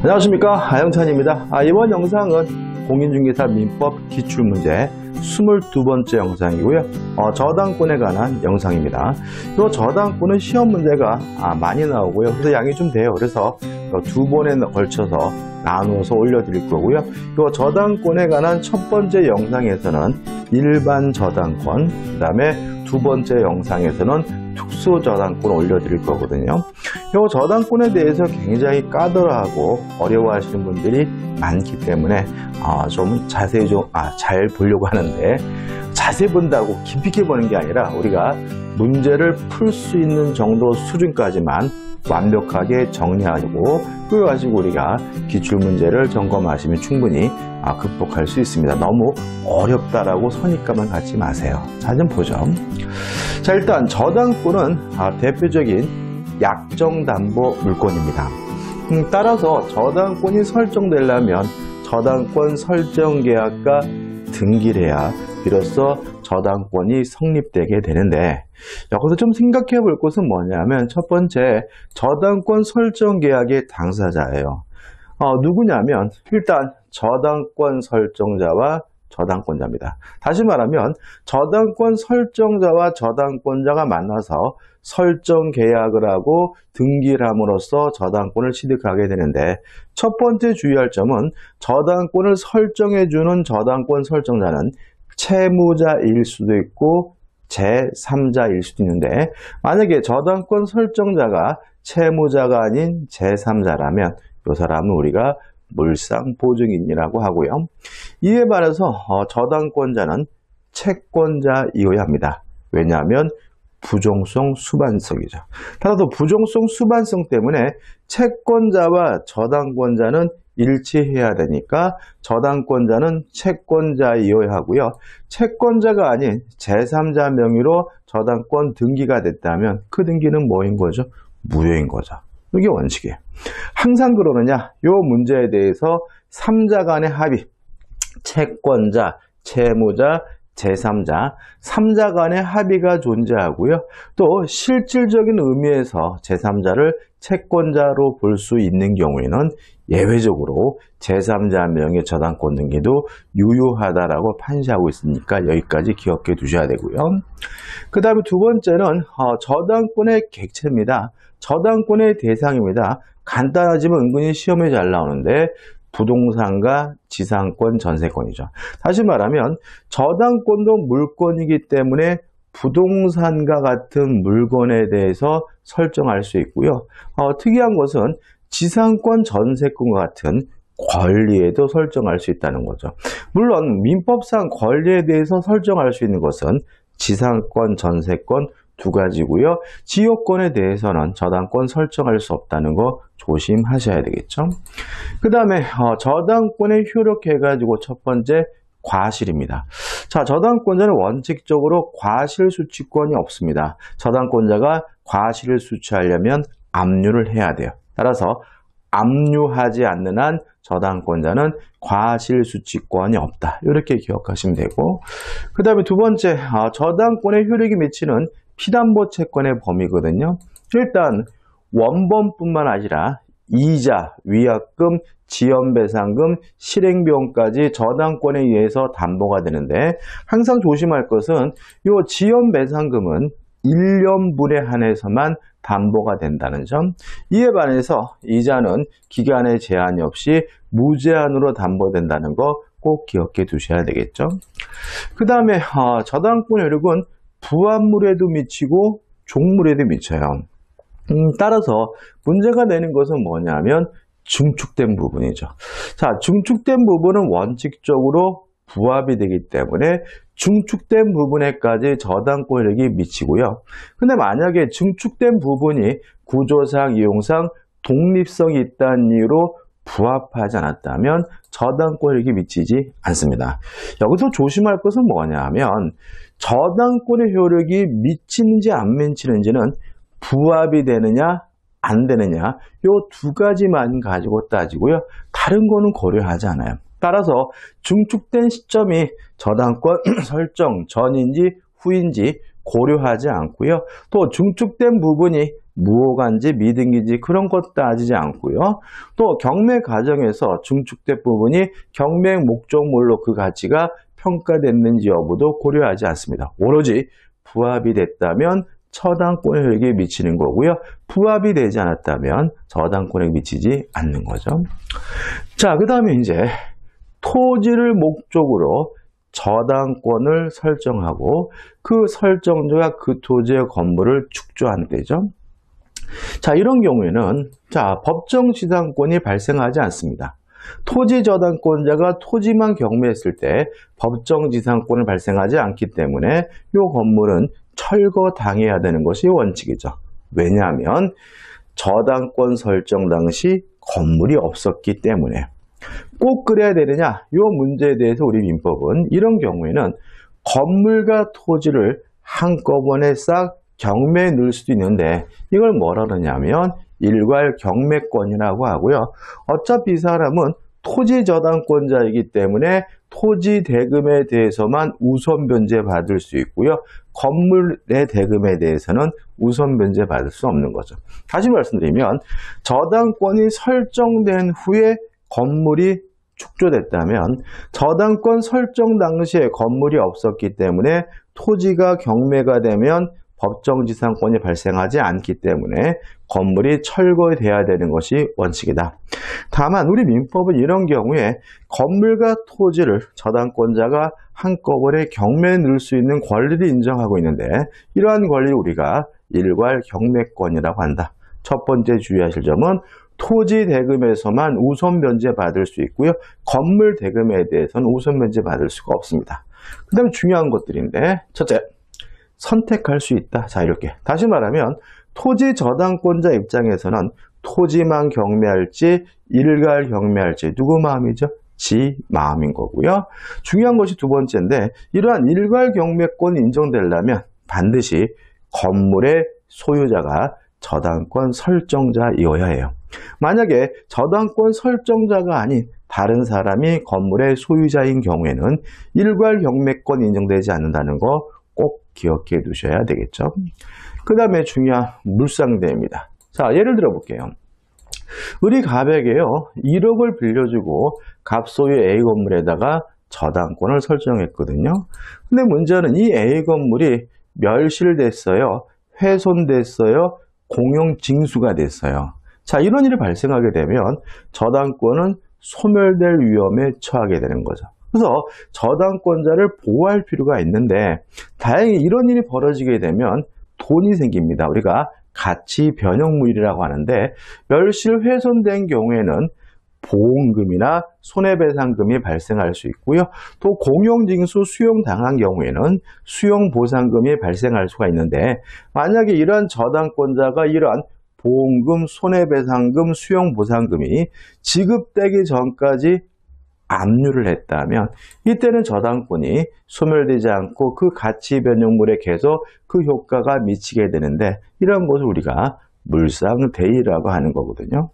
안녕하십니까, 하영찬입니다. 이번 영상은 공인중개사 민법 기출문제 22번째 영상이고요. 저당권에 관한 영상입니다. 이 저당권은 시험 문제가 많이 나오고요. 그래서 양이 좀 돼요. 그래서 두 번에 걸쳐서 나누어서 올려드릴 거고요. 이 저당권에 관한 첫 번째 영상에서는 일반 저당권, 그 다음에 두 번째 영상에서는 특수 저당권 올려드릴 거거든요. 이 저당권에 대해서 굉장히 까다로워하고 어려워하시는 분들이 많기 때문에 좀 자세히 잘 보려고 하는데, 자세히 본다고 깊이 있게 보는 게 아니라 우리가 문제를 풀 수 있는 정도 수준까지만 완벽하게 정리하고 그거 가지고 우리가 기출문제를 점검하시면 충분히 극복할 수 있습니다. 너무 어렵다라고 선입감을 갖지 마세요. 자, 좀 보죠. 자, 일단 저당권은 대표적인 약정담보 물권입니다. 따라서 저당권이 설정되려면 저당권 설정계약과 등기를 해야 비로소 저당권이 성립되게 되는데, 여기서 좀 생각해 볼 것은 뭐냐면, 첫 번째, 저당권 설정계약의 당사자예요. 누구냐면 일단 저당권 설정자와 저당권자입니다. 다시 말하면 저당권 설정자와 저당권자가 만나서 설정 계약을 하고 등기를 함으로써 저당권을 취득하게 되는데, 첫 번째 주의할 점은 저당권을 설정해주는 저당권 설정자는 채무자일 수도 있고 제3자일 수도 있는데, 만약에 저당권 설정자가 채무자가 아닌 제3자라면 이 사람은 우리가 물상보증인이라고 하고요. 이에 반해서 저당권자는 채권자이어야 합니다. 왜냐하면 부종성 수반성이죠. 따라서 부종성 수반성 때문에 채권자와 저당권자는 일치해야 되니까 저당권자는 채권자이어야 하고요. 채권자가 아닌 제3자 명의로 저당권 등기가 됐다면 그 등기는 뭐인 거죠? 무효인 거죠. 이게 원칙이에요. 항상 그러느냐? 이 문제에 대해서 3자 간의 합의, 채권자, 채무자, 제3자, 3자 간의 합의가 존재하고요. 또 실질적인 의미에서 제3자를 채권자로 볼 수 있는 경우에는 예외적으로 제3자 명의 저당권 등기도 유효하다라고 판시하고 있으니까 여기까지 기억해 두셔야 되고요. 그 다음에 두 번째는 저당권의 객체입니다. 저당권의 대상입니다. 간단하지만 은근히 시험에 잘 나오는데 부동산과 지상권, 전세권이죠. 다시 말하면 저당권도 물권이기 때문에 부동산과 같은 물건에 대해서 설정할 수 있고요. 특이한 것은 지상권, 전세권과 같은 권리에도 설정할 수 있다는 거죠. 물론 민법상 권리에 대해서 설정할 수 있는 것은 지상권, 전세권 두 가지고요. 지역권에 대해서는 저당권 설정할 수 없다는 거 조심하셔야 되겠죠. 그 다음에 저당권에 효력해가지고 첫 번째 과실입니다. 자, 저당권자는 원칙적으로 과실 수취권이 없습니다. 저당권자가 과실을 수취하려면 압류를 해야 돼요. 따라서 압류하지 않는 한 저당권자는 과실 수취권이 없다. 이렇게 기억하시면 되고, 그 다음에 두 번째, 저당권에 효력이 미치는 피담보 채권의 범위거든요. 일단 원본뿐만 아니라 이자, 위약금, 지연배상금, 실행비용까지 저당권에 의해서 담보가 되는데, 항상 조심할 것은 이 지연배상금은 1년분에 한해서만 담보가 된다는 점. 이에 반해서 이자는 기간의 제한이 없이 무제한으로 담보된다는 거 꼭 기억해 두셔야 되겠죠. 그 다음에 저당권 효력은 부합물에도 미치고 종물에도 미쳐요. 따라서 문제가 되는 것은 뭐냐면 중축된 부분이죠. 자, 중축된 부분은 원칙적으로 부합이 되기 때문에 중축된 부분에까지 저당권 효력이 미치고요. 근데 만약에 중축된 부분이 구조상, 이용상 독립성이 있다는 이유로 부합하지 않았다면 저당권 효력이 미치지 않습니다. 여기서 조심할 것은 뭐냐면 저당권의 효력이 미치는지 안 미치는지는 부합이 되느냐 안 되느냐 이 두 가지만 가지고 따지고요. 다른 거는 고려하지 않아요. 따라서 중축된 시점이 저당권 설정 전인지 후인지 고려하지 않고요. 또 중축된 부분이 무효간지, 미등기인지 그런 것 따지지 않고요. 또 경매 과정에서 증축된 부분이 경매 목적물로 그 가치가 평가됐는지 여부도 고려하지 않습니다. 오로지 부합이 됐다면 처당권의 효력에 미치는 거고요. 부합이 되지 않았다면 저당권에 미치지 않는 거죠. 자, 그 다음에 이제 토지를 목적으로 저당권을 설정하고 그 설정자가 그 토지의 건물을 축조하는 데죠. 자, 이런 경우에는 법정 지상권이 발생하지 않습니다. 토지 저당권자가 토지만 경매했을 때 법정 지상권을 발생하지 않기 때문에 이 건물은 철거당해야 되는 것이 원칙이죠. 왜냐하면 저당권 설정 당시 건물이 없었기 때문에. 꼭 그래야 되느냐? 이 문제에 대해서 우리 민법은 이런 경우에는 건물과 토지를 한꺼번에 싹 경매에 넣을 수도 있는데 이걸 뭐라 그러냐면 일괄 경매권이라고 하고요. 어차피 이 사람은 토지 저당권자이기 때문에 토지 대금에 대해서만 우선 변제 받을 수 있고요. 건물의 대금에 대해서는 우선 변제 받을 수 없는 거죠. 다시 말씀드리면 저당권이 설정된 후에 건물이 축조됐다면 저당권 설정 당시에 건물이 없었기 때문에 토지가 경매가 되면 법정지상권이 발생하지 않기 때문에 건물이 철거돼야 되는 것이 원칙이다. 다만 우리 민법은 이런 경우에 건물과 토지를 저당권자가 한꺼번에 경매에 넣을 수 있는 권리를 인정하고 있는데 이러한 권리를 우리가 일괄 경매권이라고 한다. 첫 번째 주의하실 점은 토지 대금에서만 우선 변제 받을 수 있고요. 건물 대금에 대해서는 우선 변제 받을 수가 없습니다. 그 다음에 중요한 것들인데 첫째, 선택할 수 있다. 자, 이렇게. 다시 말하면 토지 저당권자 입장에서는 토지만 경매할지 일괄 경매할지 누구 마음이죠? 지 마음인 거고요. 중요한 것이 두 번째인데 이러한 일괄 경매권이 인정되려면 반드시 건물의 소유자가 저당권 설정자이어야 해요. 만약에 저당권 설정자가 아닌 다른 사람이 건물의 소유자인 경우에는 일괄 경매권이 인정되지 않는다는 거 꼭 기억해 두셔야 되겠죠. 그 다음에 중요한 물상대입니다. 자, 예를 들어 볼게요. 우리 갑에게요 1억을 빌려주고 갑소유 A 건물에다가 저당권을 설정했거든요. 근데 문제는 이 A 건물이 멸실됐어요, 훼손됐어요, 공용징수가 됐어요. 자, 이런 일이 발생하게 되면 저당권은 소멸될 위험에 처하게 되는 거죠. 그래서 저당권자를 보호할 필요가 있는데 다행히 이런 일이 벌어지게 되면 돈이 생깁니다. 우리가 가치 변형물이라고 하는데 멸실 훼손된 경우에는 보험금이나 손해배상금이 발생할 수 있고요. 또 공용징수 수용당한 경우에는 수용보상금이 발생할 수가 있는데 만약에 이러한 저당권자가 이러한 보험금, 손해배상금, 수용보상금이 지급되기 전까지 압류를 했다면 이때는 저당권이 소멸되지 않고 그 가치 변형물에 계속 그 효과가 미치게 되는데 이런 것을 우리가 물상대의라고 하는 거거든요.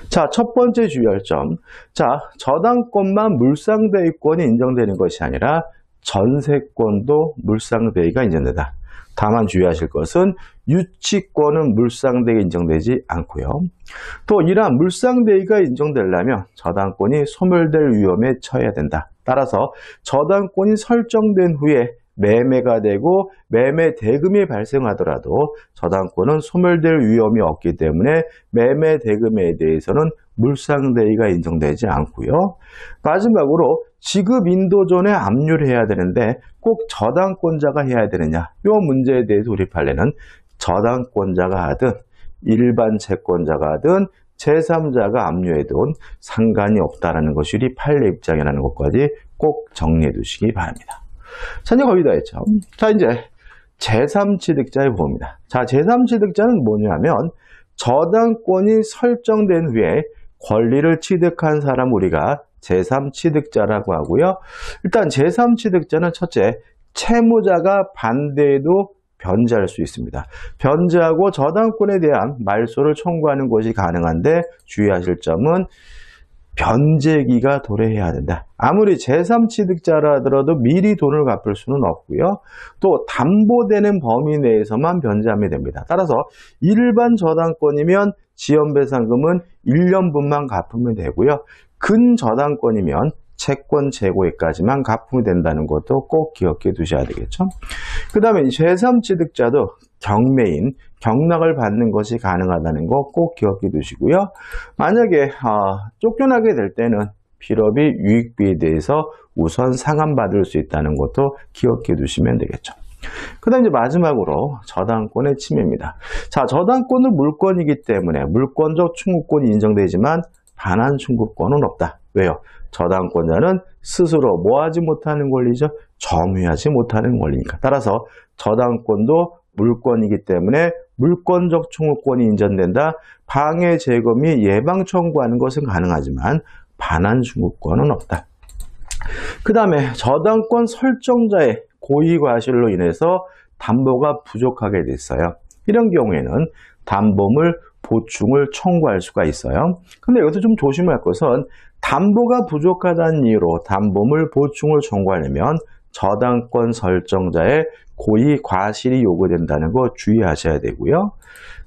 자, 첫 번째 주의할 점. 자, 저당권만 물상대의권이 인정되는 것이 아니라 전세권도 물상대의가 인정된다. 다만 주의하실 것은 유치권은 물상대의가 인정되지 않고요. 또 이러한 물상대의가 인정되려면 저당권이 소멸될 위험에 처해야 된다. 따라서 저당권이 설정된 후에 매매가 되고 매매 대금이 발생하더라도 저당권은 소멸될 위험이 없기 때문에 매매 대금에 대해서는 물상대의가 인정되지 않고요. 마지막으로 지급 인도 전에 압류를 해야 되는데 꼭 저당권자가 해야 되느냐? 이 문제에 대해서 우리 판례는 저당권자가 하든 일반 채권자가 하든 제3자가 압류해도 상관이 없다는 것이 우리 판례 입장이라는 것까지 꼭 정리해 두시기 바랍니다. 자, 이제 거의 다 했죠. 자, 이제 제3취득자의 보호입니다. 자, 제3취득자는 뭐냐면 저당권이 설정된 후에 권리를 취득한 사람 우리가 제3취득자라고 하고요. 일단 제3취득자는 첫째, 채무자가 반대해도 변제할 수 있습니다. 변제하고 저당권에 대한 말소를 청구하는 것이 가능한데 주의하실 점은 변제기가 도래해야 된다. 아무리 제3취득자라 하더라도 미리 돈을 갚을 수는 없고요. 또 담보되는 범위 내에서만 변제하면 됩니다. 따라서 일반 저당권이면 지연배상금은 1년분만 갚으면 되고요. 근저당권이면 채권 재고액까지만 갚으면 된다는 것도 꼭 기억해 두셔야 되겠죠. 그 다음에 제3취득자도 경매인, 경락을 받는 것이 가능하다는 거 꼭 기억해 두시고요. 만약에 쫓겨나게 될 때는 필요비, 유익비에 대해서 우선 상환받을 수 있다는 것도 기억해 두시면 되겠죠. 그 다음 이제 마지막으로 저당권의 침해입니다. 자, 저당권은 물권이기 때문에 물권적 충구권이 인정되지만 반환 충구권은 없다. 왜요? 저당권자는 스스로 뭐하지 못하는 권리죠? 점유하지 못하는 권리니까. 따라서 저당권도 물권이기 때문에 물권적 충구권이 인정된다. 방해 제거 및 예방 청구하는 것은 가능하지만 반환 충구권은 없다. 그 다음에 저당권 설정자의 고의 과실로 인해서 담보가 부족하게 됐어요. 이런 경우에는 담보물 보충을 청구할 수가 있어요. 근데 여기서 좀 조심할 것은 담보가 부족하다는 이유로 담보물 보충을 청구하려면 저당권 설정자의 고의 과실이 요구된다는 거 주의하셔야 되고요.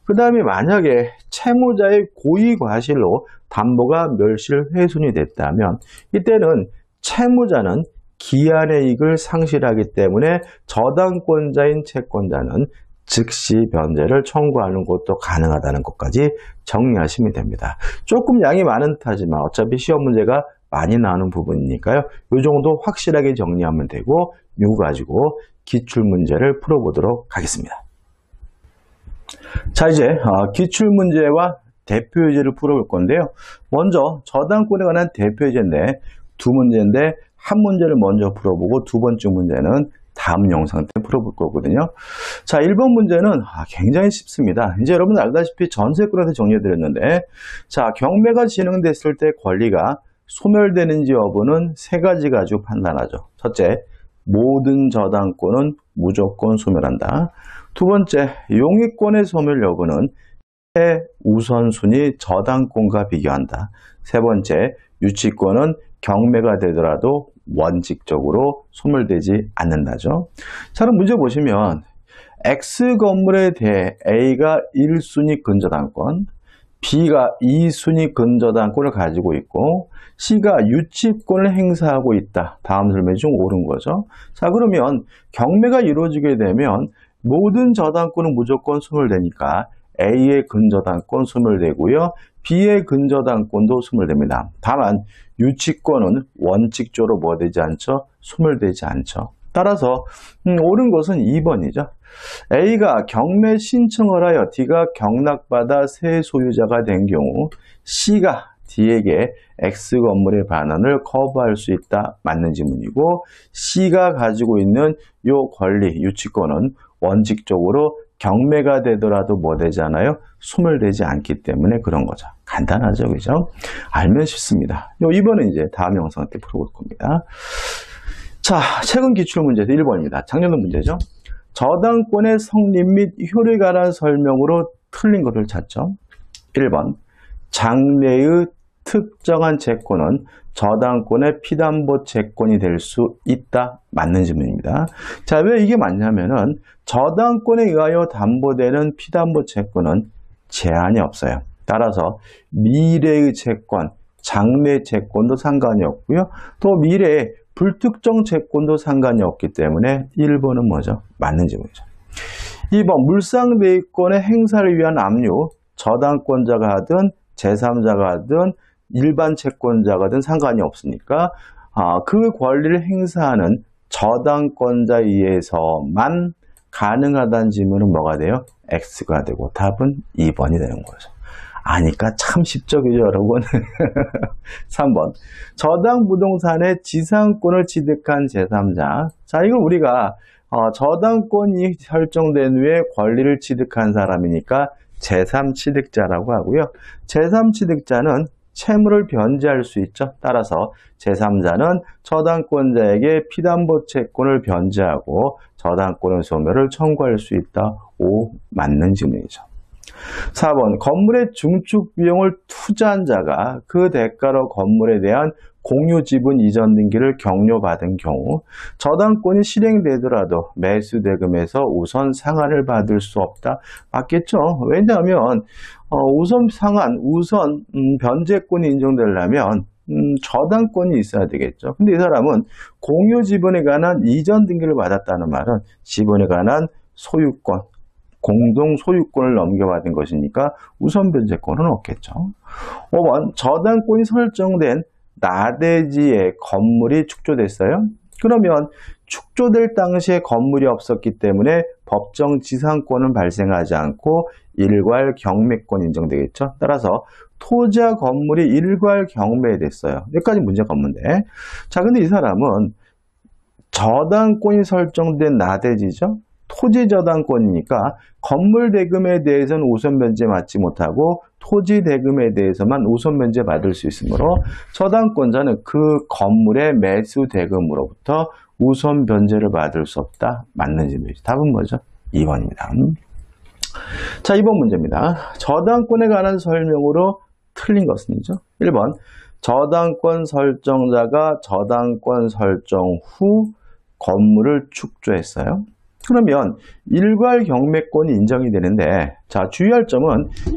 그 다음에 만약에 채무자의 고의 과실로 담보가 멸실훼손이 됐다면 이때는 채무자는 기한의 이익을 상실하기 때문에 저당권자인 채권자는 즉시 변제를 청구하는 것도 가능하다는 것까지 정리하시면 됩니다. 조금 양이 많은 듯하지만 어차피 시험 문제가 많이 나오는 부분이니까요. 이 정도 확실하게 정리하면 되고 이거 가지고 기출문제를 풀어보도록 하겠습니다. 자, 이제 기출문제와 대표예제를 풀어볼 건데요. 먼저 저당권에 관한 대표예제인데 두 문제인데 한 문제를 먼저 풀어보고 두 번째 문제는 다음 영상 때 풀어볼 거거든요. 자, 1번 문제는 굉장히 쉽습니다. 이제 여러분 알다시피 전세권에서 정리해드렸는데, 자, 경매가 진행됐을 때 권리가 소멸되는지 여부는 세 가지 가지고 판단하죠. 첫째, 모든 저당권은 무조건 소멸한다. 두 번째, 용익권의 소멸 여부는 우선순위 저당권과 비교한다. 세 번째, 유치권은 경매가 되더라도 원칙적으로 소멸되지 않는다죠. 자, 그럼 문제 보시면 X 건물에 대해 A가 1순위 근저당권, B가 2순위 근저당권을 가지고 있고 C가 유치권을 행사하고 있다. 다음 설명이 좀 옳은 거죠. 자, 그러면 경매가 이루어지게 되면 모든 저당권은 무조건 소멸되니까 A의 근저당권 소멸되고요. B의 근저당권도 소멸됩니다. 다만 유치권은 원칙적으로 뭐 되지 않죠? 소멸되지 않죠. 따라서 옳은 것은 2번이죠. A가 경매 신청을 하여 D가 경락받아 새 소유자가 된 경우 C가 D에게 X 건물의 반환을 거부할 수 있다. 맞는 지문이고 C가 가지고 있는 이 권리, 유치권은 원칙적으로 경매가 되더라도 뭐 되잖아요? 소멸되지 않기 때문에 그런 거죠. 간단하죠, 그죠? 알면 쉽습니다. 이번은 이제 다음 영상 때 풀어볼 겁니다. 자, 최근 기출문제 1번입니다. 작년도 문제죠. 저당권의 성립 및 효력에 관한 설명으로 틀린 것을 찾죠. 1번, 장래의 특정한 채권은 저당권의 피담보 채권이 될 수 있다. 맞는 질문입니다. 자, 왜 이게 맞냐면은 저당권에 의하여 담보되는 피담보 채권은 제한이 없어요. 따라서 미래의 채권, 장래 채권도 상관이 없고요. 또 미래의 불특정 채권도 상관이 없기 때문에 1번은 뭐죠? 맞는 질문이죠. 2번, 물상대위권의 행사를 위한 압류, 저당권자가 하든 제3자가 하든 일반 채권자가 든 상관이 없으니까 그 권리를 행사하는 저당권자에 의해서만 가능하다는 질문은 뭐가 돼요? X가 되고 답은 2번이 되는 거죠. 아니까 참 쉽죠, 그죠, 여러분? 3번, 저당 부동산의 지상권을 취득한 제3자. 자, 이거 우리가 저당권이 설정된 후에 권리를 취득한 사람이니까 제3취득자라고 하고요. 제3취득자는 채무를 변제할 수 있죠. 따라서 제3자는 저당권자에게 피담보 채권을 변제하고 저당권의 소멸을 청구할 수 있다. 5 맞는 질문이죠. 4번 건물의 중축 비용을 투자한 자가 그 대가로 건물에 대한 공유 지분 이전 등기를 격려받은 경우 저당권이 실행되더라도 매수 대금에서 우선 상한을 받을 수 없다. 맞겠죠? 왜냐하면 우선 상한, 우선 변제권이 인정되려면 저당권이 있어야 되겠죠. 근데 이 사람은 공유 지분에 관한 이전 등기를 받았다는 말은 지분에 관한 소유권, 공동 소유권을 넘겨받은 것이니까 우선 변제권은 없겠죠. 5번 저당권이 설정된 나대지에 건물이 축조됐어요. 그러면 축조될 당시에 건물이 없었기 때문에 법정 지상권은 발생하지 않고 일괄 경매권 인정되겠죠. 따라서 토지와 건물이 일괄 경매됐어요. 여기까지 문제가 없는데. 자, 근데 이 사람은 저당권이 설정된 나대지죠. 토지 저당권이니까 건물 대금에 대해서는 우선 변제 받지 못하고 토지 대금에 대해서만 우선 변제 받을 수 있으므로 저당권자는 그 건물의 매수 대금으로부터 우선 변제를 받을 수 없다. 맞는 질문이죠. 답은 뭐죠? 2번입니다. 자, 2번 문제입니다. 저당권에 관한 설명으로 틀린 것은이죠. 1번 저당권 설정자가 저당권 설정 후 건물을 축조했어요. 그러면 일괄 경매권이 인정이 되는데, 자, 주의할 점은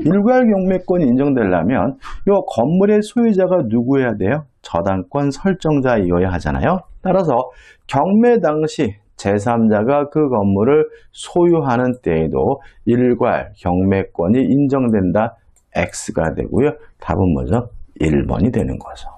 일괄 경매권이 인정되려면 이 건물의 소유자가 누구여야 돼요? 저당권 설정자이어야 하잖아요. 따라서 경매 당시 제3자가 그 건물을 소유하는 때에도 일괄 경매권이 인정된다. X가 되고요. 답은 뭐죠? 1번이 되는 거죠.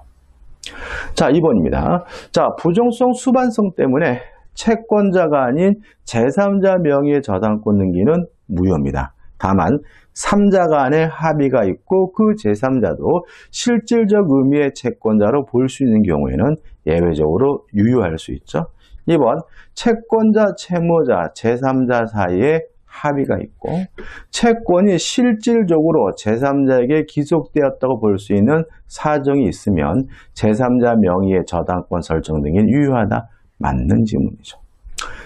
자, 2번입니다. 자, 부정성 수반성 때문에 채권자가 아닌 제3자 명의의 저당권 등기는 무효입니다. 다만 3자 간의 합의가 있고 그 제3자도 실질적 의미의 채권자로 볼 수 있는 경우에는 예외적으로 유효할 수 있죠. 2번 채권자, 채무자, 제3자 사이에 합의가 있고 채권이 실질적으로 제3자에게 기속되었다고 볼 수 있는 사정이 있으면 제3자 명의의 저당권 설정 등이 유효하다. 맞는 질문이죠.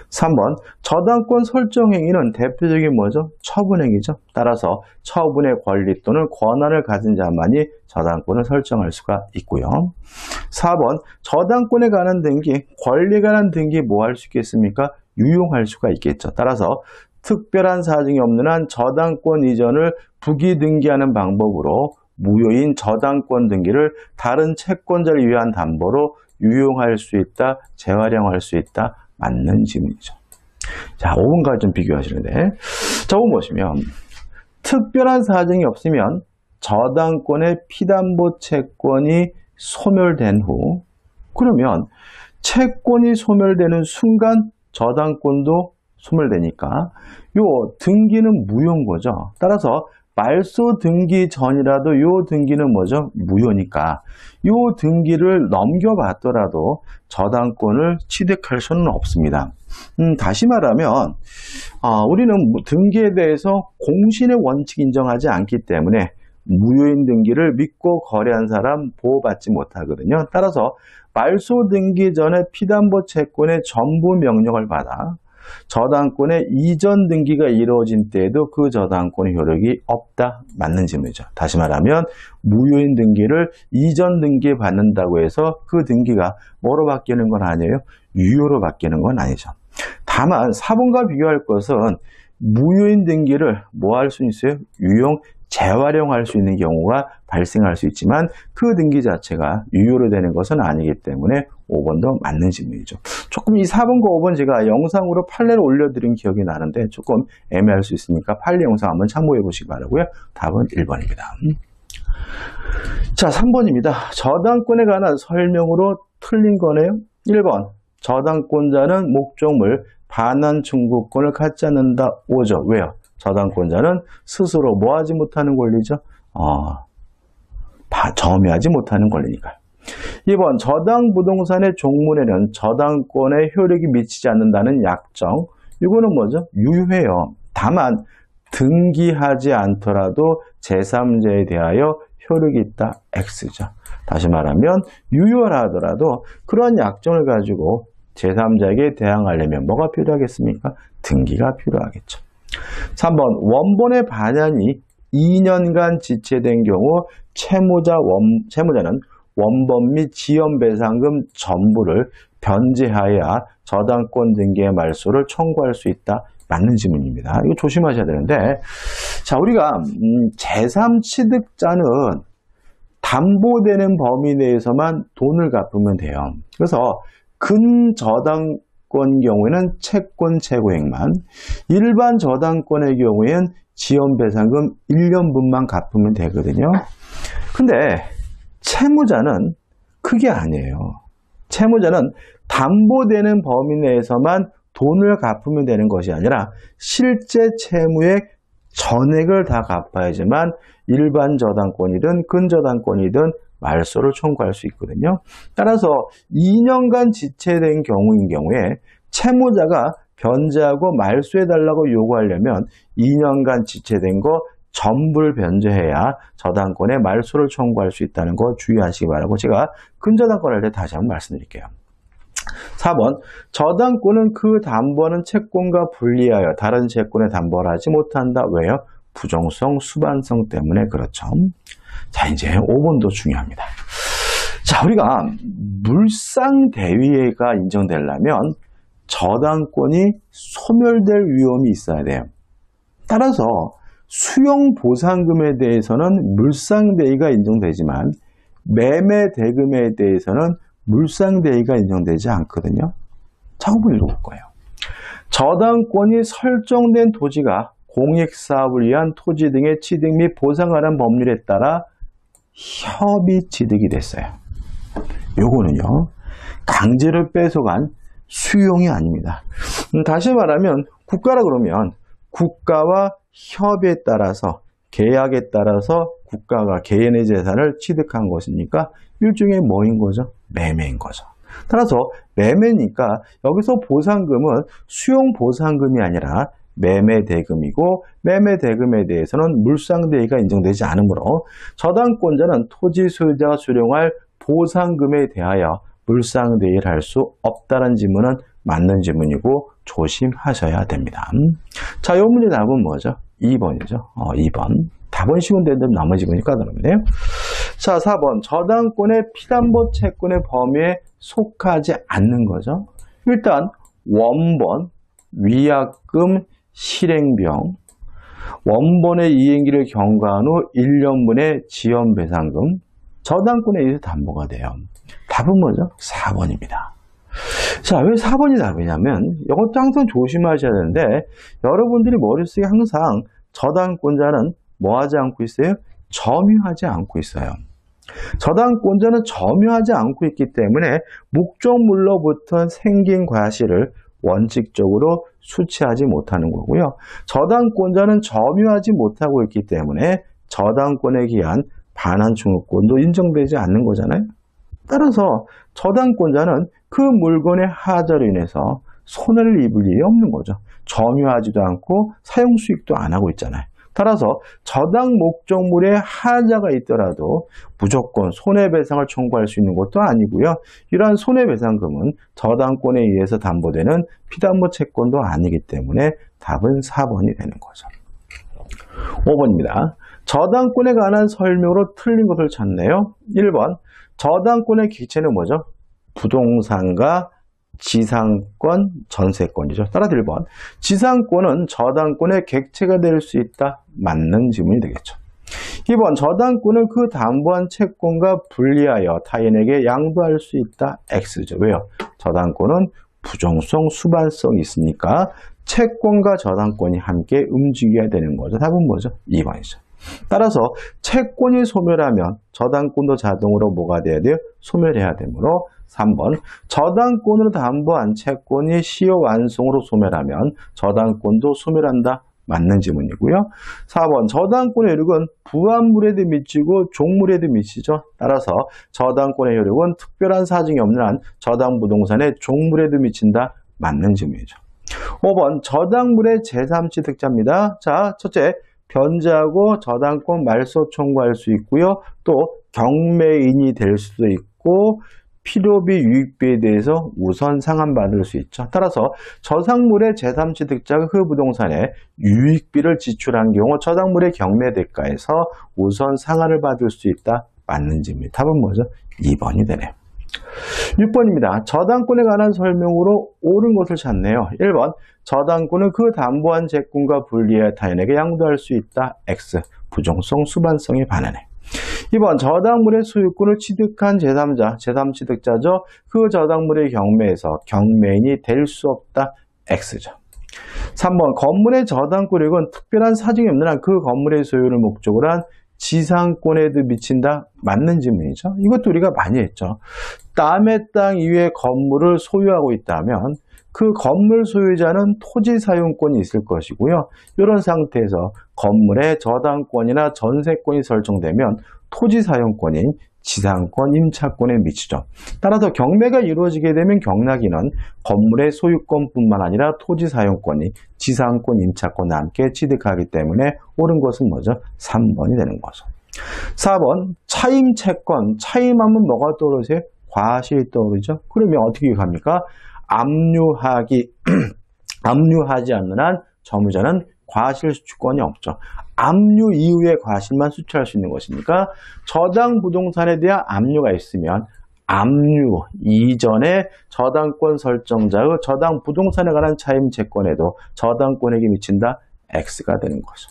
3번 저당권 설정 행위는 대표적인 뭐죠? 처분행위죠. 따라서 처분의 권리 또는 권한을 가진 자만이 저당권을 설정할 수가 있고요. 4번 저당권에 관한 등기, 권리에 관한 등기 뭐 할 수 있겠습니까? 유용할 수가 있겠죠. 따라서 특별한 사정이 없는 한 저당권 이전을 부기 등기하는 방법으로 무효인 저당권 등기를 다른 채권자를 위한 담보로 유용할 수 있다, 재활용할 수 있다, 맞는 질문이죠. 자, 5번까지 좀 비교하시는데, 자, 5번 보시면 특별한 사정이 없으면 저당권의 피담보 채권이 소멸된 후, 그러면 채권이 소멸되는 순간 저당권도 소멸되니까 요 등기는 무효인 거죠. 따라서 말소 등기 전이라도 요 등기는 뭐죠? 무효니까 요 등기를 넘겨받더라도 저당권을 취득할 수는 없습니다. 다시 말하면 우리는 등기에 대해서 공신의 원칙 인정하지 않기 때문에 무효인 등기를 믿고 거래한 사람 보호받지 못하거든요. 따라서 말소 등기 전에 피담보 채권의 전부 명령을 받아 저당권의 이전 등기가 이루어진 때에도 그 저당권의 효력이 없다. 맞는 질문이죠. 다시 말하면 무효인 등기를 이전 등기에 받는다고 해서 그 등기가 뭐로 바뀌는 건 아니에요? 유효로 바뀌는 건 아니죠. 다만 4번과 비교할 것은 무효인 등기를 뭐 할 수 있어요? 유용, 재활용할 수 있는 경우가 발생할 수 있지만 그 등기 자체가 유효로 되는 것은 아니기 때문에 5번도 맞는 질문이죠. 조금 이 4번과 5번 제가 영상으로 판례를 올려드린 기억이 나는데 조금 애매할 수 있으니까 판례 영상 한번 참고해 보시기 바라고요. 답은 1번입니다. 자, 3번입니다. 저당권에 관한 설명으로 틀린 거네요. 1번 저당권자는 목적물 반환 청구권을 갖지 않는다. 5죠. 왜요? 저당권자는 스스로 뭐 하지 못하는 권리죠? 점유하지 못하는 권리니까요. 2번 저당 부동산의 종문에는 저당권에 효력이 미치지 않는다는 약정. 이거는 뭐죠? 유효해요. 다만 등기하지 않더라도 제3자에 대하여 효력이 있다. X죠. 다시 말하면 유효라 하더라도 그런 약정을 가지고 제3자에게 대항하려면 뭐가 필요하겠습니까? 등기가 필요하겠죠. 3번 원본의 반환이 2년간 지체된 경우 채무자는 원본 및 지연배상금 전부를 변제하여야 저당권 등기의 말소를 청구할 수 있다. 맞는 지문입니다. 이거 조심하셔야 되는데, 자, 우리가 제3취득자는 담보되는 범위 내에서만 돈을 갚으면 돼요. 그래서 근저당권 경우에는 채권 최고액만, 일반 저당권의 경우에는 지연배상금 1년분만 갚으면 되거든요. 근데 채무자는 그게 아니에요. 채무자는 담보되는 범위 내에서만 돈을 갚으면 되는 것이 아니라 실제 채무액 전액을 다 갚아야지만 일반 저당권이든 근저당권이든 말소를 청구할 수 있거든요. 따라서 2년간 지체된 경우에 채무자가 변제하고 말소해달라고 요구하려면 2년간 지체된 거 전부를 변제해야 저당권의 말소를 청구할 수 있다는 거 주의하시기 바라고 제가 근저당권 할 때 다시 한번 말씀드릴게요. 4번 저당권은 그 담보하는 채권과 분리하여 다른 채권에 담보를 하지 못한다. 왜요? 부정성, 수반성 때문에 그렇죠. 자, 이제 5번도 중요합니다. 자, 우리가 물상대위가 인정되려면 저당권이 소멸될 위험이 있어야 돼요. 따라서 수용보상금에 대해서는 물상대위가 인정되지만 매매대금에 대해서는 물상대위가 인정되지 않거든요. 자, 한번 읽어볼 거예요. 저당권이 설정된 토지가 공익사업을 위한 토지 등의 취득 및 보상하는 법률에 따라 협의 취득이 됐어요. 요거는요, 강제로 뺏어간 수용이 아닙니다. 다시 말하면 국가라 그러면 국가와 협의에 따라서 계약에 따라서 국가가 개인의 재산을 취득한 것이니까 일종의 뭐인 거죠? 매매인 거죠. 따라서 매매니까 여기서 보상금은 수용보상금이 아니라 매매대금이고 매매대금에 대해서는 물상대위가 인정되지 않으므로 저당권자는 토지 소유자가 수령할 보상금에 대하여 물상대위를 할 수 없다는 지문은 맞는 지문이고 조심하셔야 됩니다. 자, 이 문제 답은 뭐죠? 2번이죠. 2번. 답은 쉬운데 나머지 문제 까다롭네요. 자, 4번. 저당권의 피담보 채권의 범위에 속하지 않는 거죠. 일단 원본, 위약금, 실행병, 원본의 이행기를 경과한 후 1년분의 지연배상금, 저당권에 의해서 담보가 돼요. 답은 뭐죠? 4번입니다. 자, 왜 4번이 답이냐면 이것도 항상 조심하셔야 되는데 여러분들이 머릿속에 항상 저당권자는 뭐 하지 않고 있어요? 점유하지 않고 있어요. 저당권자는 점유하지 않고 있기 때문에 목적물로부터 생긴 과실을 원칙적으로 수취하지 못하는 거고요. 저당권자는 점유하지 못하고 있기 때문에 저당권에 기한 반환청구권도 인정되지 않는 거잖아요. 따라서 저당권자는 그 물건의 하자로 인해서 손해를 입을 일이 없는 거죠. 점유하지도 않고 사용 수익도 안 하고 있잖아요. 따라서 저당 목적물에 하자가 있더라도 무조건 손해배상을 청구할 수 있는 것도 아니고요. 이러한 손해배상금은 저당권에 의해서 담보되는 피담보 채권도 아니기 때문에 답은 4번이 되는 거죠. 5번입니다. 저당권에 관한 설명으로 틀린 것을 찾네요. 1번, 저당권의 기체는 뭐죠? 부동산과 지상권, 전세권이죠. 따라서 1번, 지상권은 저당권의 객체가 될 수 있다. 맞는 질문이 되겠죠. 2번, 저당권은 그 담보한 채권과 분리하여 타인에게 양도할 수 있다. X죠. 왜요? 저당권은 부정성, 수반성이 있으니까 채권과 저당권이 함께 움직여야 되는 거죠. 답은 뭐죠? 2번이죠. 따라서 채권이 소멸하면 저당권도 자동으로 뭐가 돼야 돼요? 소멸해야 되므로 3번, 저당권으로 담보한 채권이 시효 완성으로 소멸하면 저당권도 소멸한다. 맞는 지문이고요. 4번, 저당권의 효력은 부합물에도 미치고 종물에도 미치죠. 따라서 저당권의 효력은 특별한 사정이 없는 한 저당부동산의 종물에도 미친다. 맞는 지문이죠. 5번, 저당물의 제3취득자입니다. 자, 첫째, 변제하고 저당권 말소 청구할 수 있고요. 또 경매인이 될 수도 있고 필요비 유익비에 대해서 우선 상환받을 수 있죠. 따라서 저당물의 제3취득자가 그 부동산에 유익비를 지출한 경우 저당물의 경매대가에서 우선 상환을 받을 수 있다. 맞는지입니다. 답은 뭐죠? 2번이 되네요. 6번입니다. 저당권에 관한 설명으로 옳은 것을 찾네요. 1번 저당권은 그 담보한 채권과 분리해 타인에게 양도할 수 있다. X. 부정성, 수반성에 반하네. 2번 저당물의 소유권을 취득한 제3자, 제3취득자죠. 그 저당물의 경매에서 경매인이 될 수 없다. X죠. 3번 건물의 저당권액은 특별한 사정이 없는 한 그 건물의 소유를 목적으로 한 지상권에도 미친다. 맞는 질문이죠. 이것도 우리가 많이 했죠. 남의 땅 이외의 건물을 소유하고 있다면 그 건물 소유자는 토지 사용권이 있을 것이고요. 이런 상태에서 건물의 저당권이나 전세권이 설정되면 토지 사용권인 지상권, 임차권에 미치죠. 따라서 경매가 이루어지게 되면 경락인은 건물의 소유권뿐만 아니라 토지 사용권이 지상권, 임차권과 함께 취득하기 때문에 옳은 것은 뭐죠? 3번이 되는 거죠. 4번 차임 채권, 차임하면 뭐가 떠오르세요? 과실이 떠오르죠. 그러면 어떻게 합니까? 압류하지 않는 한 점유자는 과실 수취권이 없죠. 압류 이후에 과실만 수취할 수 있는 것이니까 저당 부동산에 대한 압류가 있으면 압류 이전에 저당권 설정자의 저당 부동산에 관한 차임 채권에도 저당권에게 미친다. X가 되는 거죠.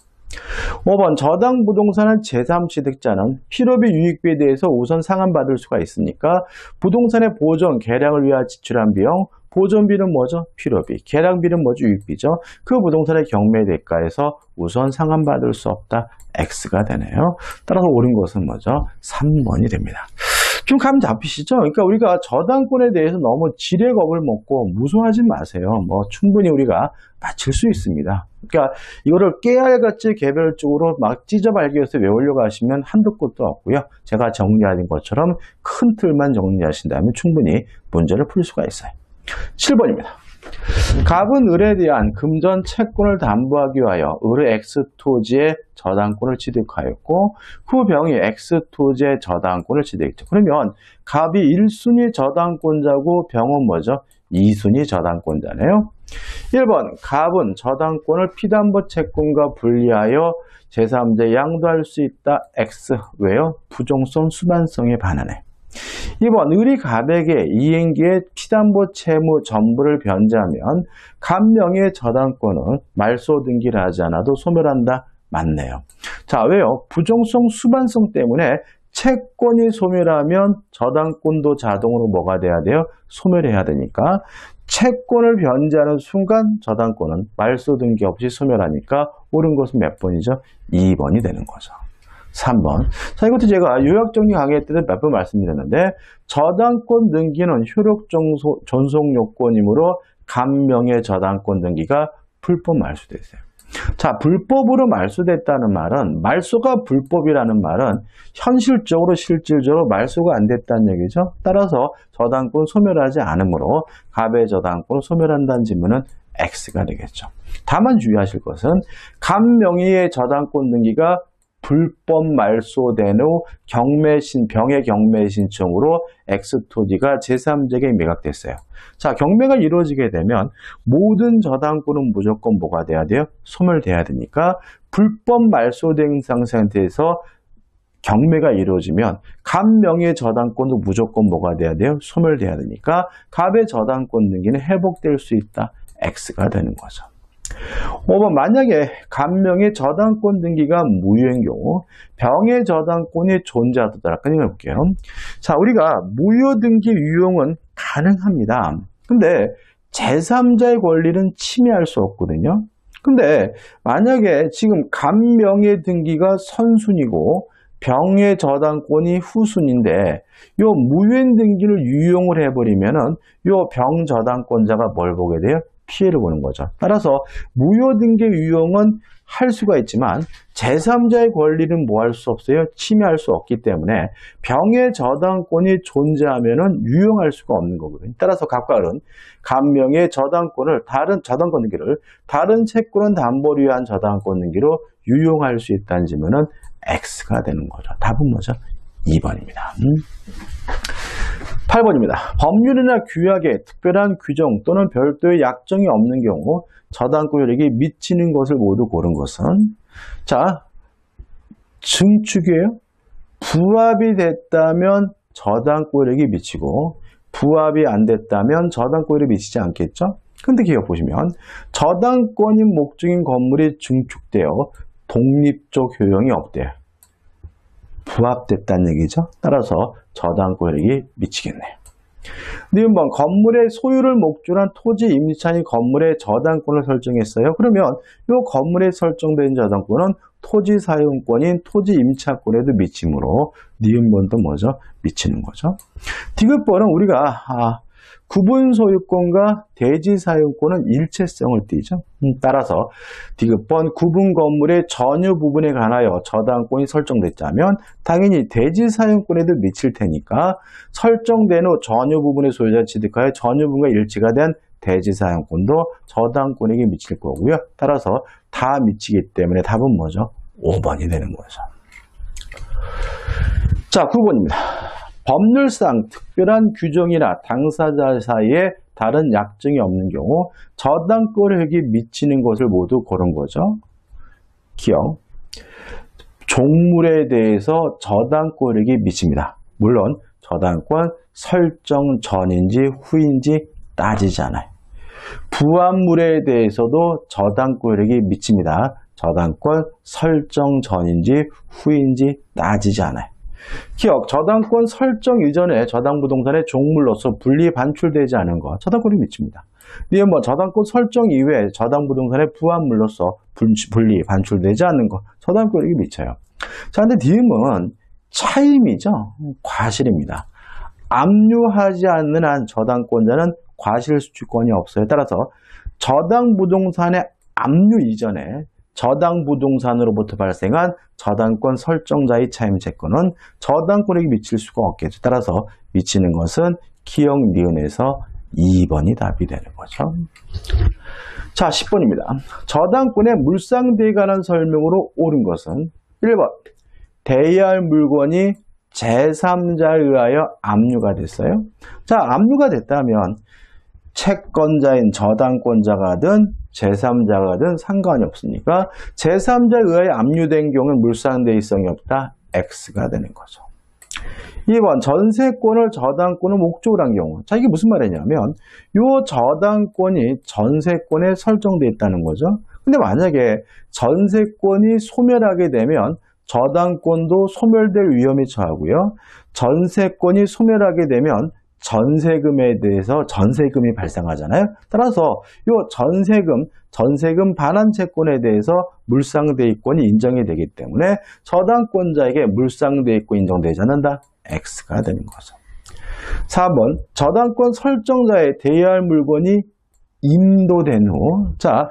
5번 저당 부동산은 제3취득자는 필요비 유익비에 대해서 우선 상환받을 수가 있으니까 부동산의 보존, 개량을 위하여 지출한 비용, 보존비는 뭐죠? 필요비. 개량비는 뭐죠? 유익비죠. 그 부동산의 경매 대가에서 우선 상환받을 수 없다. X가 되네요. 따라서 옳은 것은 뭐죠? 3번이 됩니다. 좀 감 잡히시죠? 그러니까 우리가 저당권에 대해서 너무 지레 겁을 먹고 무서워하지 마세요. 뭐 충분히 우리가 맞힐 수 있습니다. 그러니까 이거를 깨알같이 개별적으로 막 찢어발기해서 외우려고 하시면 한도 끝도 없고요. 제가 정리하는 것처럼 큰 틀만 정리하신다면 충분히 문제를 풀 수가 있어요. 7번입니다. 갑은 을에 대한 금전 채권을 담보하기 위하여 을의 X토지의 저당권을 취득하였고 그 병이 X토지의 저당권을 취득했죠. 그러면 갑이 1순위 저당권자고 병은 뭐죠? 2순위 저당권자네요. 1번 갑은 저당권을 피담보 채권과 분리하여 제3자에 양도할 수 있다. X. 왜요? 부정성, 수반성에 반하네. 2번 을이 갑에게 이행기의 피담보 채무 전부를 변제하면 갑 명의의 저당권은 말소 등기를 하지 않아도 소멸한다. 맞네요. 자, 왜요? 부정성, 수반성 때문에 채권이 소멸하면 저당권도 자동으로 뭐가 돼야 돼요? 소멸해야 되니까 채권을 변제하는 순간 저당권은 말소 등기 없이 소멸하니까 옳은 것은 몇 번이죠? 2번이 되는 거죠. 3번. 자, 이것도 제가 요약정리 강의 때도 몇 번 말씀드렸는데 저당권 등기는 효력 존속 요건이므로 갑명의 저당권 등기가 불법 말소됐어요. 자, 불법으로 말소됐다는 말은 말소가 불법이라는 말은 현실적으로 실질적으로 말소가 안 됐다는 얘기죠. 따라서 저당권 소멸하지 않으므로 갑의 저당권을 소멸한다는 질문은 X가 되겠죠. 다만 주의하실 것은 갑 명의의 저당권 등기가 불법 말소된 후 병의 경매 신청으로 X토지가 제3자에게 매각됐어요. 자, 경매가 이루어지게 되면 모든 저당권은 무조건 뭐가 돼야 돼요? 소멸돼야 되니까 불법 말소된 상태에서 경매가 이루어지면 갑 명의 저당권도 무조건 뭐가 돼야 돼요? 소멸돼야 되니까 갑의 저당권 등기는 회복될 수 있다. X가 되는 거죠. 5번 만약에 갑명의 저당권 등기가 무효인 경우 병의 저당권이 존재하도록 해볼게요. 자, 우리가 무효 등기 유용은 가능합니다. 근데 제3자의 권리는 침해할 수 없거든요. 근데 만약에 지금 갑명의 등기가 선순위고 병의 저당권이 후순인데 요 무효인 등기를 유용을 해버리면은 요 병 저당권자가 뭘 보게 돼요? 피해를 보는 거죠. 따라서 무효 등기 유용은 할 수가 있지만 제3자의 권리는 뭐 할 수 없어요? 침해할 수 없기 때문에 병의 저당권이 존재하면은 유용할 수가 없는 거거든요. 따라서 갑과 을은 갑명의 저당권을 다른 저당권 등기를 다른 채권은 담보를 위한 저당권 등기로 유용할 수 있다는 질문은 X가 되는 거죠. 답은 뭐죠? 2번입니다. 8번입니다. 법률이나 규약에 특별한 규정 또는 별도의 약정이 없는 경우 저당권 효력이 미치는 것을 모두 고른 것은 자, 증축이에요. 부합이 됐다면 저당권 효력이 미치고 부합이 안 됐다면 저당권 효력이 미치지 않겠죠? 근데 기억 보시면 저당권인 목적인 건물이 증축되어 독립적 효용이 없대요. 부합됐다는 얘기죠. 따라서 저당권 효력이 미치겠네요. 니은번 건물의 소유를 목적으로 한 토지 임차인이 건물의 저당권을 설정했어요. 그러면 이 건물에 설정된 저당권은 토지 사용권인 토지 임차권에도 미치므로 니은번도 뭐죠? 미치는 거죠. 디귿번은 우리가 구분 소유권과 대지 사용권은 일체성을 띠죠. 따라서 디귿번 구분 건물의 전유 부분에 관하여 저당권이 설정됐자면 당연히 대지 사용권에도 미칠 테니까 설정된 후 전유 부분의 소유자 취득하여 전유 부분과 일치가 된 대지 사용권도 저당권에게 미칠 거고요. 따라서 다 미치기 때문에 답은 뭐죠? 5번이 되는 거죠. 자, 9번입니다. 법률상 특별한 규정이나 당사자 사이에 다른 약정이 없는 경우 저당권 효력이 미치는 것을 모두 고른 거죠. 기억. 종물에 대해서 저당권 효력이 미칩니다. 물론 저당권 설정 전인지 후인지 따지지 않아요. 부합물에 대해서도 저당권 효력이 미칩니다. 저당권 설정 전인지 후인지 따지지 않아요. 기억, 저당권 설정 이전에 저당부동산의 종물로서 분리 반출되지 않은 것, 저당권이 미칩니다. 니은번 저당권 설정 이외에 저당부동산의 부합물로서 분리 반출되지 않는 것, 저당권이 미쳐요. 자, 근데 니은은 차임이죠. 과실입니다. 압류하지 않는 한 저당권자는 과실수취권이 없어요. 따라서 저당부동산의 압류 이전에 저당부동산으로부터 발생한 저당권 설정자의 차임 채권은 저당권에게 미칠 수가 없겠죠. 따라서 미치는 것은 기억 니은에서 2번이 답이 되는 거죠. 자, 10번입니다. 저당권의 물상대에 관한 설명으로 옳은 것은 1번 대여할 할 물건이 제3자에 의하여 압류가 됐어요. 자, 압류가 됐다면 채권자인 저당권자가든 제3자가든 상관이 없으니까 제3자에 의하여 압류된 경우는 물상대의성이 없다. X가 되는 거죠. 2번 전세권을 저당권을 목적으로 한 경우. 자, 이게 무슨 말이냐면 이 저당권이 전세권에 설정되어 있다는 거죠. 근데 만약에 전세권이 소멸하게 되면 저당권도 소멸될 위험에 처하고요. 전세권이 소멸하게 되면 전세금에 대해서 전세금이 발생하잖아요. 따라서 이 전세금 반환 채권에 대해서 물상대입권이 인정이 되기 때문에 저당권자에게 물상대입권 인정되지 않는다. X가 되는 거죠. 4번 저당권 설정자의 대여할 할 물건이 인도된 후, 자,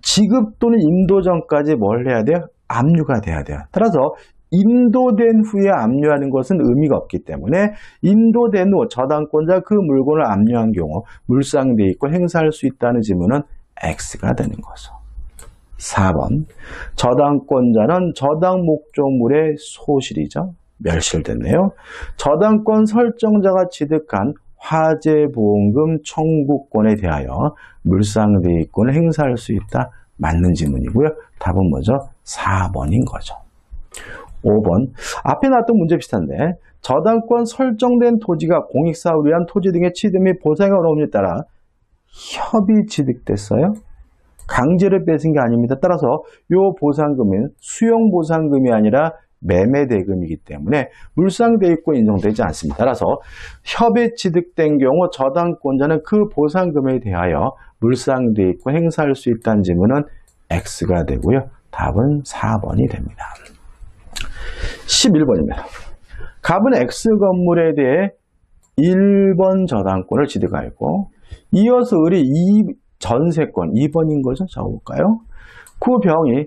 지급 또는 인도 전까지 뭘 해야 돼요? 압류가 돼야 돼요. 따라서 인도된 후에 압류하는 것은 의미가 없기 때문에 인도된 후 저당권자 그 물건을 압류한 경우 물상대입권 행사할 수 있다는 지문은 X가 되는 거죠. 4번 저당권자는 저당 목적물의 소실이죠. 멸실됐네요. 저당권 설정자가 취득한 화재보험금 청구권에 대하여 물상대입권을 행사할 수 있다. 맞는 지문이고요. 답은 뭐죠? 4번인 거죠. 5번 앞에 나왔던 문제 비슷한데 저당권 설정된 토지가 공익사업을 위한 토지 등의 취득 및 보상의 어려움에 따라 협의 취득됐어요. 강제로 뺏은 게 아닙니다. 따라서 이 보상금은 수용보상금이 아니라 매매대금이기 때문에 물상대입권 인정되지 않습니다. 따라서 협의 취득된 경우 저당권자는 그 보상금에 대하여 물상대입권 행사할 수 있다는 지문은 X가 되고요. 답은 4번이 됩니다. 11번입니다. 갑은 X 건물에 대해 1번 저당권을 취득하였고 이어서 을이 전세권 2번인 거죠. 적어볼까요? 그 병이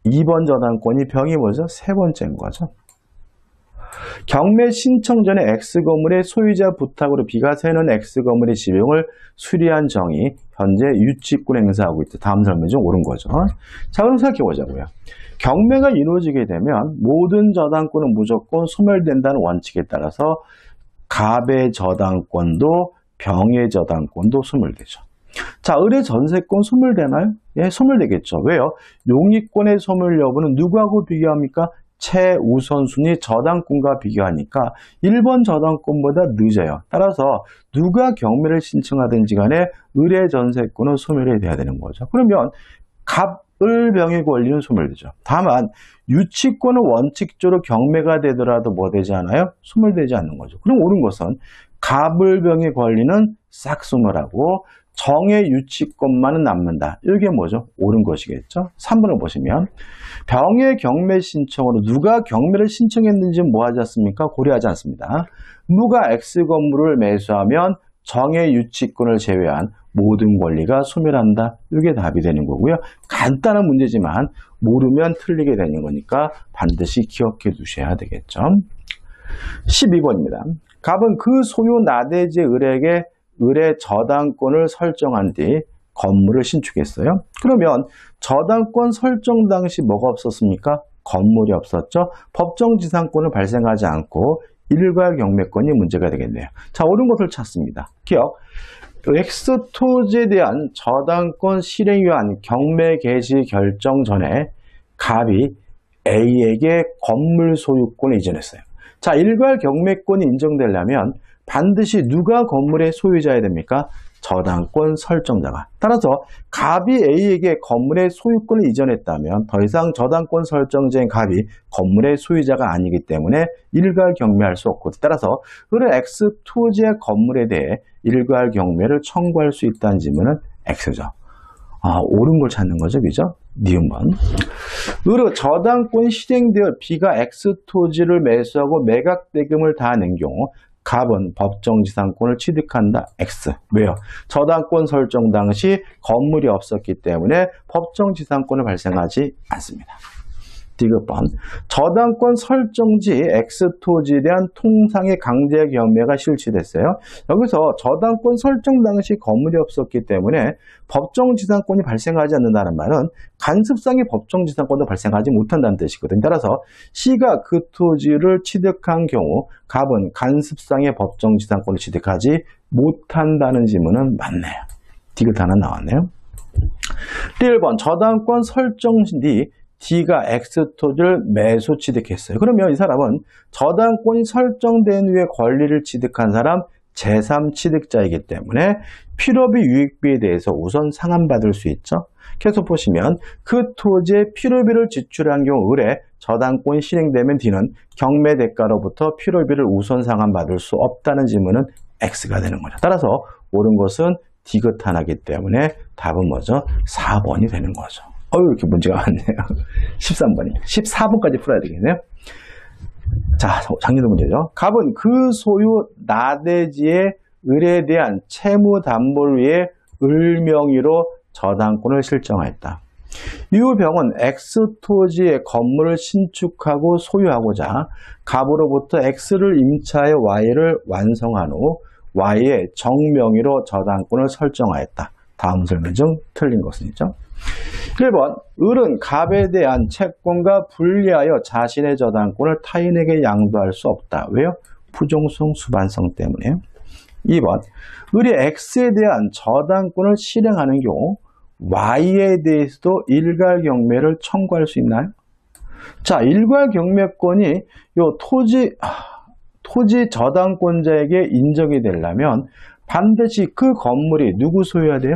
2번 저당권이 병이 뭐죠? 세 번째인 거죠. 경매 신청 전에 X 건물의 소유자 부탁으로 비가 새는 X 건물의 지명을 수리한 정이 현재 유치권 행사하고 있다. 다음 설명 중 옳은 거죠. 자, 그럼 생각해 보자고요. 경매가 이루어지게 되면 모든 저당권은 무조건 소멸된다는 원칙에 따라서 갑의 저당권도 병의 저당권도 소멸되죠. 자, 을의 전세권 소멸되나요? 예, 소멸되겠죠. 왜요? 용의권의 소멸 여부는 누구하고 비교합니까? 최우선순위 저당권과 비교하니까 1번 저당권보다 늦어요. 따라서 누가 경매를 신청하든지 간에 을의 전세권은 소멸이 돼야 되는 거죠. 그러면 갑을병의 권리는 소멸되죠. 다만 유치권은 원칙적으로 경매가 되더라도 뭐 되지 않아요? 소멸되지 않는 거죠. 그럼 옳은 것은 갑을병의 권리는 싹 소멸하고 정의 유치권만은 남는다. 이게 뭐죠? 옳은 것이겠죠. 3번을 보시면 병의 경매 신청으로 누가 경매를 신청했는지 뭐 하지 않습니까? 고려하지 않습니다. 누가 X 건물을 매수하면 정의 유치권을 제외한 모든 권리가 소멸한다. 이게 답이 되는 거고요. 간단한 문제지만 모르면 틀리게 되는 거니까 반드시 기억해 두셔야 되겠죠. 12번입니다. 갑은 그 소유 나대지 을에게 을의 저당권을 설정한 뒤 건물을 신축했어요. 그러면 저당권 설정 당시 뭐가 없었습니까? 건물이 없었죠. 법정지상권을 발생하지 않고 일괄 경매권이 문제가 되겠네요. 자, 옳은 것을 찾습니다. 기억. X토지에 대한 저당권 실행 위한 경매 개시 결정 전에 갑이 A에게 건물 소유권을 이전했어요. 자, 일괄 경매권이 인정되려면 반드시 누가 건물의 소유자여야 됩니까? 저당권 설정자가. 따라서 갑이 A에게 건물의 소유권을 이전했다면 더 이상 저당권 설정자인 갑이 건물의 소유자가 아니기 때문에 일괄 경매할 수 없고, 따라서 을의 X 토지의 건물에 대해 일괄 경매를 청구할 수 있다는 질문은 X죠. 옳은 걸 찾는 거죠. 그죠? 니은번. 을의 저당권 실행되어 B가 X 토지를 매수하고 매각 대금을 다 낸 경우 갑은 법정지상권을 취득한다. X. 왜요? 저당권 설정 당시 건물이 없었기 때문에 법정지상권을 발생하지 않습니다. 디귿번. 저당권 설정지 X토지에 대한 통상의 강제 경매가 실시됐어요. 여기서 저당권 설정 당시 건물이 없었기 때문에 법정지상권이 발생하지 않는다는 말은 간습상의 법정지상권도 발생하지 못한다는 뜻이거든요. 따라서 C가 그 토지를 취득한 경우 갑은 간습상의 법정지상권을 취득하지 못한다는 지문은 맞네요. 디귿 하나 나왔네요. 1번. 저당권 설정 뒤 D가 X토지를 매수 취득했어요. 그러면 이 사람은 저당권이 설정된 후에 권리를 취득한 사람 제3취득자이기 때문에 필요비 유익비에 대해서 우선 상환받을 수 있죠. 계속 보시면 그 토지에 필요비를 지출한 경우 을에 저당권이 실행되면 D는 경매 대가로부터 필요비를 우선 상환받을 수 없다는 질문은 X가 되는 거죠. 따라서 옳은 것은 디귿 하나이기 때문에 답은 뭐죠? 4번이 되는 거죠. 이렇게 문제가 많네요. 13번입니다. 14번까지 풀어야 되겠네요. 자, 작년도 문제죠. 갑은 그 소유 나대지의 을에 대한 채무 담보를 위해 을 명의로 저당권을 실정하였다. 이후 병은 X토지의 건물을 신축하고 소유하고자 갑으로부터 X를 임차해 Y를 완성한 후 Y의 정명의로 저당권을 설정하였다. 다음 설명 중 틀린 것은이죠. 1번. 을은 갑에 대한 채권과 분리하여 자신의 저당권을 타인에게 양도할 수 없다. 왜요? 부종성 수반성 때문에요. 2번. 을이 X에 대한 저당권을 실행하는 경우 Y에 대해서도 일괄 경매를 청구할 수 있나요? 자, 일괄 경매권이 요 토지 저당권자에게 인정이 되려면 반드시 그 건물이 누구 소유해야 돼요?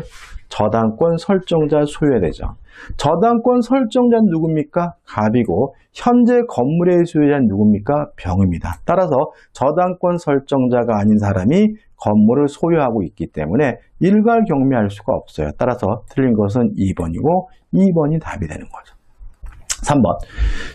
저당권 설정자 소유해야 되죠. 저당권 설정자는 누굽니까? 갑이고 현재 건물의 소유자는 누굽니까? 병입니다. 따라서 저당권 설정자가 아닌 사람이 건물을 소유하고 있기 때문에 일괄 경매할 수가 없어요. 따라서 틀린 것은 2번이고 2번이 답이 되는 거죠. 3번.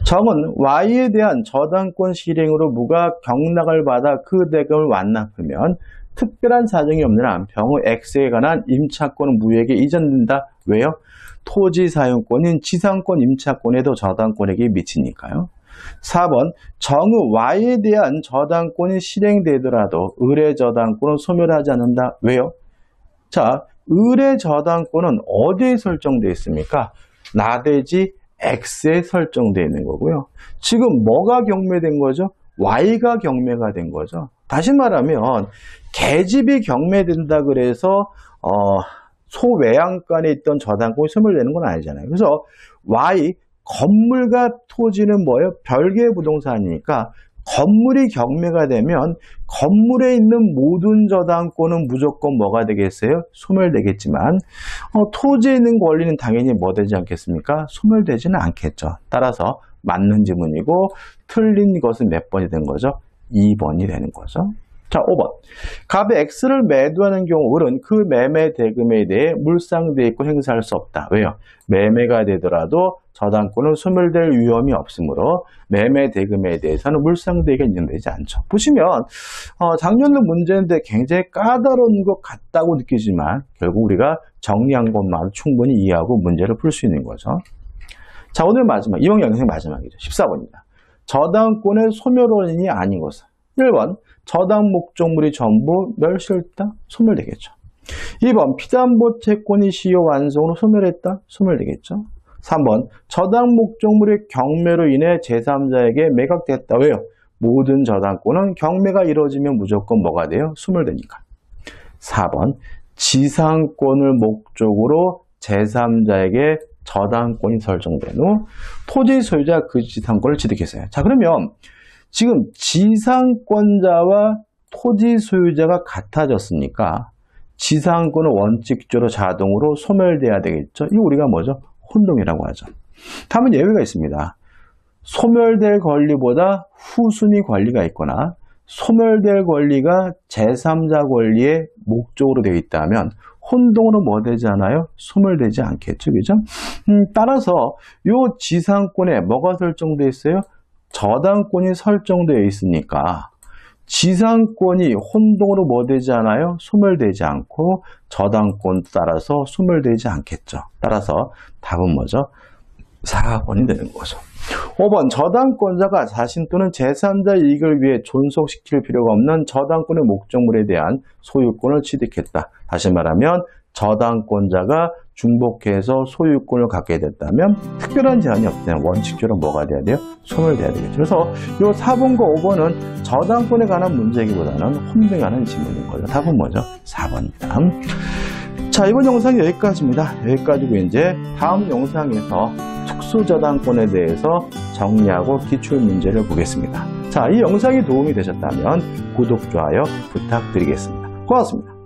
정은 Y에 대한 저당권 실행으로 무가 경락을 받아 그 대금을 완납하면 특별한 사정이 없는 한 병의 X에 관한 임차권은 무에게 이전된다. 왜요? 토지 사용권인 지상권 임차권에도 저당권에게 미치니까요. 4번. 정의 Y에 대한 저당권이 실행되더라도 을의 저당권은 소멸하지 않는다. 왜요? 자, 을의 저당권은 어디에 설정되어 있습니까? 나대지 X에 설정되어 있는 거고요. 지금 뭐가 경매된 거죠? Y가 경매가 된 거죠. 다시 말하면 계집이 경매된다 그래서 소외양간에 있던 저당권이 소멸되는 건 아니잖아요. 그래서 Y 건물과 토지는 뭐예요? 별개의 부동산이니까 건물이 경매가 되면 건물에 있는 모든 저당권은 무조건 뭐가 되겠어요? 소멸되겠지만 토지에 있는 권리는 당연히 뭐 되지 않겠습니까? 소멸되지는 않겠죠. 따라서 맞는 지문이고 틀린 것은 몇 번이 된 거죠? 2번이 되는 거죠. 자, 5번. 갑이 X를 매도하는 경우 을은 그 매매 대금에 대해 물상대입권 행사할 수 없다. 왜요? 매매가 되더라도 저당권은 소멸될 위험이 없으므로 매매 대금에 대해서는 물상대입이 인정되지 않죠. 보시면 작년도 문제인데 굉장히 까다로운 것 같다고 느끼지만 결국 우리가 정리한 것만 충분히 이해하고 문제를 풀 수 있는 거죠. 자, 오늘 마지막, 이번 영상 마지막이죠. 14번입니다. 저당권의 소멸 원인이 아닌 것은 1번 저당 목적물이 전부 멸실했다? 소멸되겠죠. 2번 피담보 채권이 시효 완성으로 소멸했다? 소멸되겠죠. 3번 저당 목적물의 경매로 인해 제3자에게 매각됐다. 왜요? 모든 저당권은 경매가 이루어지면 무조건 뭐가 돼요? 소멸되니까. 4번 지상권을 목적으로 제3자에게 저당권이 설정된 후 토지 소유자 그 지상권을 취득했어요. 자, 그러면 지금 지상권자와 토지 소유자가 같아졌으니까 지상권은 원칙적으로 자동으로 소멸돼야 되겠죠. 이거 우리가 뭐죠? 혼동이라고 하죠. 다만 예외가 있습니다. 소멸될 권리보다 후순위 권리가 있거나 소멸될 권리가 제3자 권리의 목적으로 되어 있다면 혼동으로 뭐 되지 않아요? 소멸되지 않겠죠. 그죠? 따라서 이 지상권에 뭐가 설정되어 있어요? 저당권이 설정되어 있으니까 지상권이 혼동으로 뭐 되지 않아요? 소멸되지 않고 저당권 따라서 소멸되지 않겠죠. 따라서 답은 뭐죠? 4번이 되는 거죠. 5번 저당권자가 자신 또는 제3자 이익을 위해 존속시킬 필요가 없는 저당권의 목적물에 대한 소유권을 취득했다. 다시 말하면 저당권자가 중복해서 소유권을 갖게 됐다면 특별한 제한이 없다면 원칙적으로 뭐가 돼야 돼요? 소멸돼야 되겠죠. 그래서 이 4번과 5번은 저당권에 관한 문제이기보다는 혼동에 관한 질문인 거죠. 답은 뭐죠? 4번입니다. 자, 이번 영상이 여기까지입니다. 여기까지고 이제 다음 영상에서 특수저당권에 대해서 정리하고 기출문제를 보겠습니다. 자, 이 영상이 도움이 되셨다면 구독, 좋아요 부탁드리겠습니다. 고맙습니다.